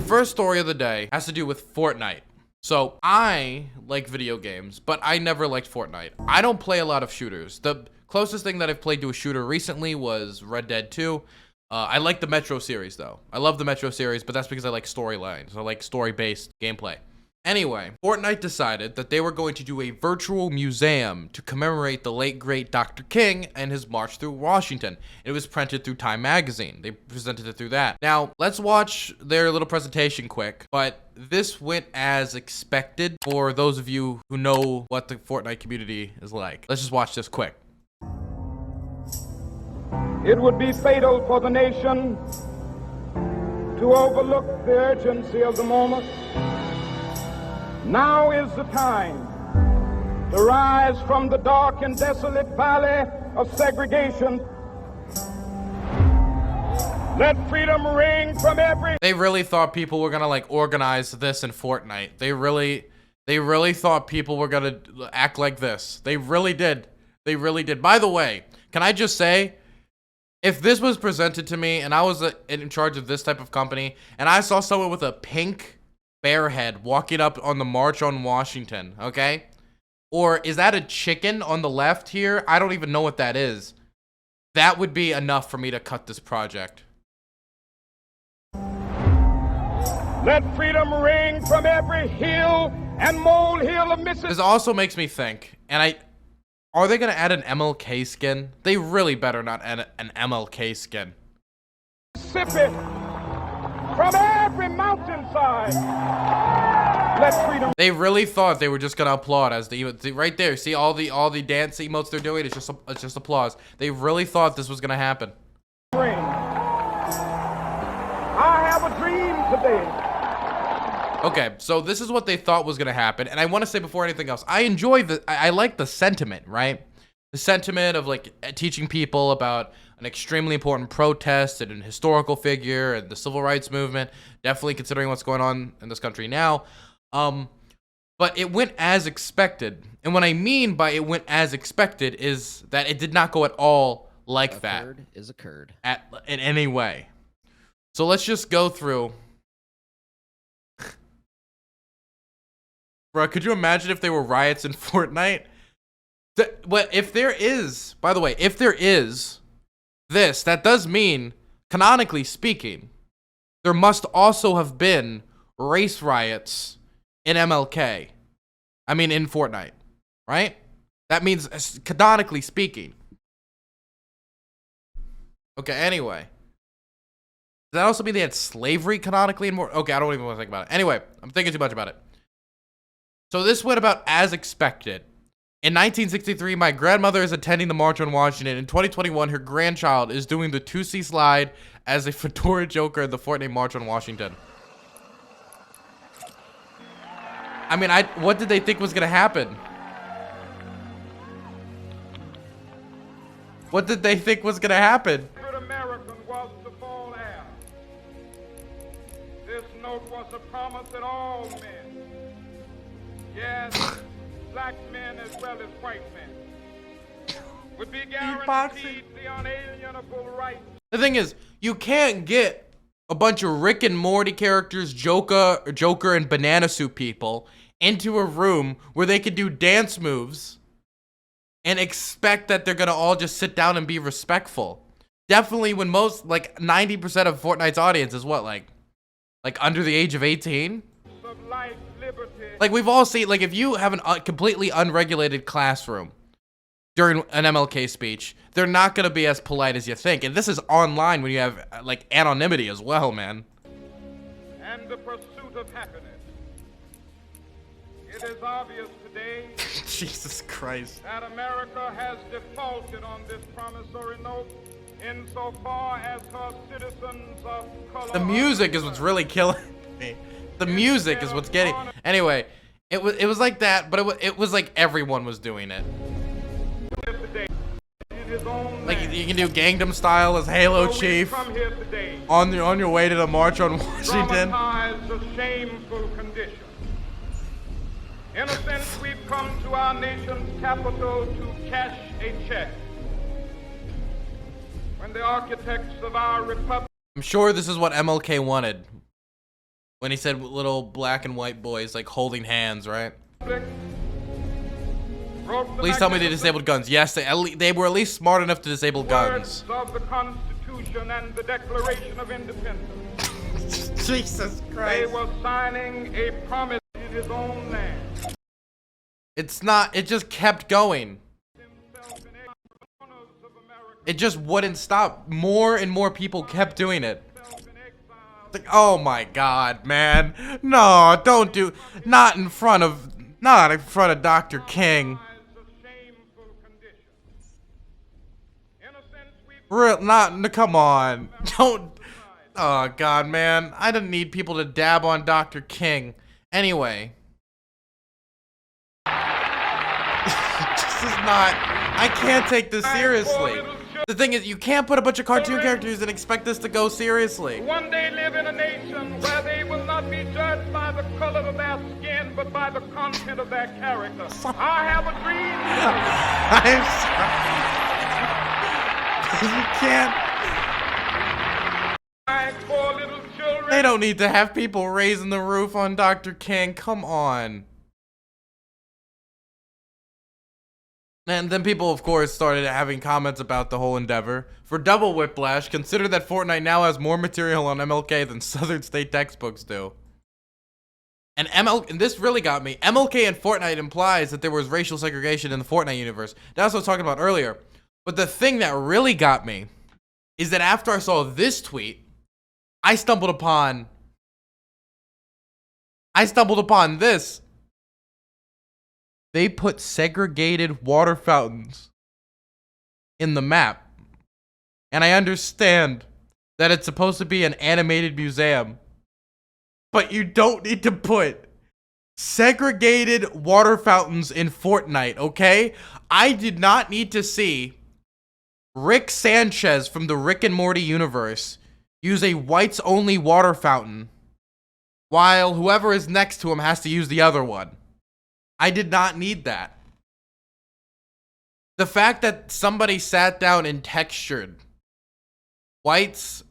first story of the day has to do with Fortnite. So I like video games, but I never liked Fortnite. I don't play a lot of shooters. The closest thing that I've played to a shooter recently was Red Dead 2. I like the Metro series though. I love the Metro series, but that's because I like storylines. I like story-based gameplay. Anyway, Fortnite decided that they were going to do a virtual museum to commemorate the late great Dr. King and his march through Washington. It was printed through Time magazine. They presented it through that. Now, let's watch their little presentation quick, but this went as expected for those of you who know what the Fortnite community is like. Let's just watch this quick. It would be fatal for the nation to overlook the urgency of the moment. Now is the time to rise from the dark and desolate valley of segregation. Let freedom ring from every... They really thought people were gonna like organize this in Fortnite. They really thought people were gonna act like this. They really did. They really did. By the way, can I just say, if this was presented to me and I was in charge of this type of company and I saw someone with a pink bear head walking up on the March on Washington, okay? Or is that a chicken on the left here? I don't even know what that is. That would be enough for me to cut this project. Let freedom ring from every hill and molehill of Mississippi. This also makes me think, and are they gonna add an MLK skin? They really better not add an MLK skin. Mississippi, from every mountainside. Let freedom. They really thought they were just gonna applaud as the right there. See all the dance emotes they're doing? It's just applause. They really thought this was gonna happen. Ring. I have a dream today. Okay, so this is what they thought was gonna happen, and I want to say before anything else, I like the sentiment, right? The sentiment of like teaching people about an extremely important protest and an historical figure and the civil rights movement, definitely considering what's going on in this country now. But it went as expected, and what I mean by it went as expected is that it did not go at all like that. A curd is a curd. In any way. So let's just go through. Bro, could you imagine if there were riots in Fortnite? If there is, by the way, if there is this, that does mean, canonically speaking, there must also have been race riots in MLK. I mean, in Fortnite, right? That means, canonically speaking. Okay, anyway. Does that also mean they had slavery canonically in more? Okay, I don't even want to think about it. Anyway, I'm thinking too much about it. So this went about as expected. In 1963, my grandmother is attending the March on Washington. In 2021, her grandchild is doing the 2C slide as a fedora joker at the Fortnite March on Washington. I mean, what did they think was gonna happen? What did they think was gonna happen? Good American was the fall heir. This note was a promise that all men, yes, black men as well as white men, would be guaranteed the unalienable right. The thing is, you can't get a bunch of Rick and Morty characters, Joker and Banana Suit people into a room where they could do dance moves and expect that they're gonna all just sit down and be respectful. Definitely when most, like 90% of Fortnite's audience is what, like under the age of 18? Like we've all seen, like if you have a completely unregulated classroom during an MLK speech, they're not gonna be as polite as you think. And this is online when you have like anonymity as well, man. And the pursuit of happiness. It is obvious today Jesus Christ. that America has defaulted on this promissory note insofar as her citizens of color. The music is what's really killing me. The music is what's getting. Anyway, it was like that, but it was like everyone was doing it. Like you can do Gangnam Style as Halo Chief on your way to the March on Washington. A shameful condition. In a sense, we've come to our nation's capital to cash a check. When the architects of our republic. I'm sure this is what MLK wanted. When he said little black and white boys like holding hands, right? Please tell me they disabled guns. Yes, they were at least smart enough to disable guns. Words of the Constitution and the Declaration of Independence. Jesus They Christ. were signing a promise in his own land. It's not, it just kept going. It just wouldn't stop. More and more people kept doing it. It's like, oh my God, man. No, don't do, not in front of Dr. King. Real, come on. Don't, oh God, man. I didn't need people to dab on Dr. King. Anyway. This is not, I can't take this seriously. The thing is, you can't put a bunch of cartoon characters and expect this to go seriously. One day live in a nation where they will not be judged by the color of their skin, but by the content of their character. I have a dream. I'm sorry. You can't. For little children. They don't need to have people raising the roof on Dr. King. Come on. And then people, of course, started having comments about the whole endeavor. For double whiplash, consider that Fortnite now has more material on MLK than Southern State textbooks do. And this really got me. MLK and Fortnite implies that there was racial segregation in the Fortnite universe. That's what I was talking about earlier. But the thing that really got me is that after I saw this tweet, I stumbled upon this. They put segregated water fountains in the map. And I understand that it's supposed to be an animated museum. But you don't need to put segregated water fountains in Fortnite, okay? I did not need to see Rick Sanchez from the Rick and Morty universe use a whites-only water fountain, while whoever is next to him has to use the other one. I did not need that. The fact that somebody sat down and textured whites,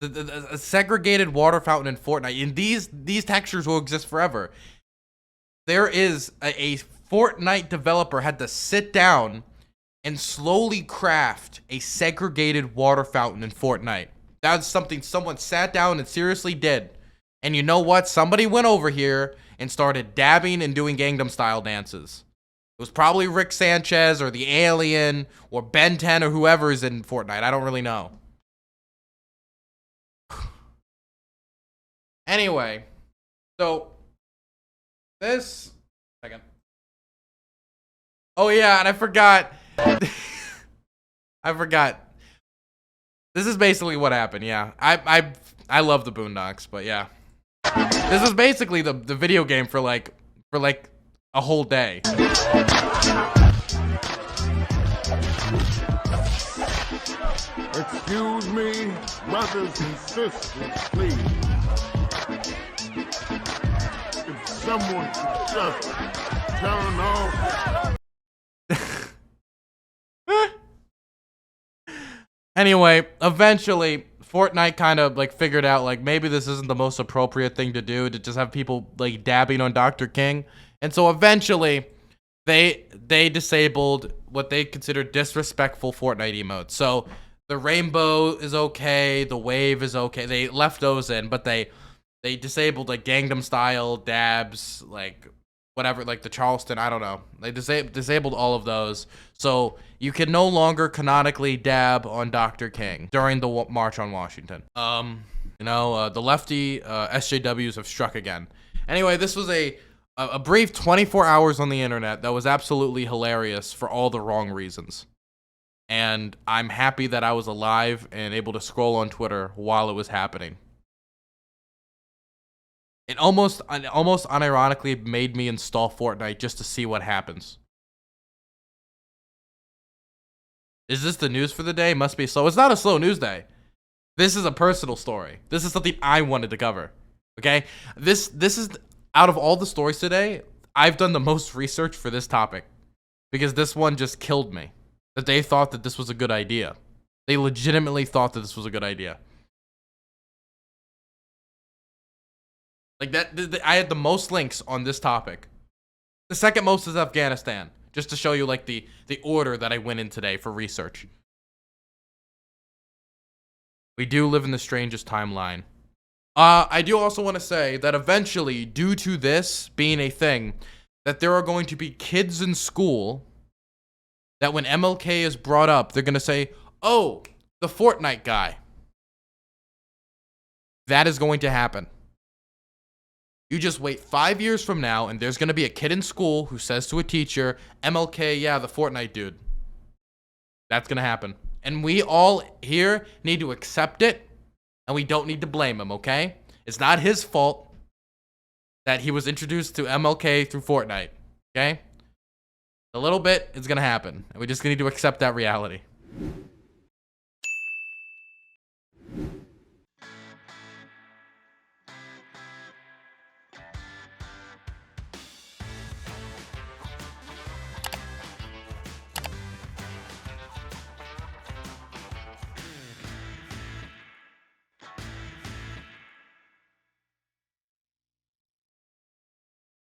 a segregated water fountain in Fortnite, and these textures will exist forever. There is a Fortnite developer had to sit down and slowly craft a segregated water fountain in Fortnite. That's something someone sat down and seriously did. And you know what? Somebody went over here and started dabbing and doing Gangnam Style dances. It was probably Rick Sanchez or the Alien or Ben 10 or whoever is in Fortnite. I don't really know. Anyway, so this second. Oh yeah, and I forgot. I forgot. This is basically what happened. Yeah, I love the Boondocks, but yeah. This is basically the video game for like a whole day. Excuse me, brothers and sisters, please. If someone could just turn off. Anyway, eventually Fortnite kind of like figured out like maybe this isn't the most appropriate thing to do, to just have people like dabbing on Dr. King. And so eventually they disabled what they consider disrespectful Fortnite emotes. So the rainbow is okay, the wave is okay. They left those in, but they disabled like Gangnam Style, dabs, like whatever, like the Charleston, I don't know. They disabled all of those. So you can no longer canonically dab on Dr. King during the March on Washington. The lefty SJWs have struck again. Anyway, this was a brief 24 hours on the internet that was absolutely hilarious for all the wrong reasons. And I'm happy that I was alive and able to scroll on Twitter while it was happening. It almost unironically made me install Fortnite just to see what happens. Is this the news for the day? Must be slow. It's not a slow news day. This is a personal story. This is something I wanted to cover. Okay? This is, out of all the stories today, I've done the most research for this topic. Because this one just killed me. That they thought that this was a good idea. They legitimately thought that this was a good idea. Like I had the most links on this topic. The second most is Afghanistan, just to show you like the order that I went in today for research. We do live in the strangest timeline. I do also want to say that eventually, due to this being a thing, that there are going to be kids in school that when MLK is brought up, they're going to say, oh, the Fortnite guy. That is going to happen. You just wait 5 years from now, and there's going to be a kid in school who says to a teacher, MLK, yeah, the Fortnite dude. That's going to happen. And we all here need to accept it, and we don't need to blame him, okay? It's not his fault that he was introduced to MLK through Fortnite, okay? A little bit is going to happen, and we just need to accept that reality.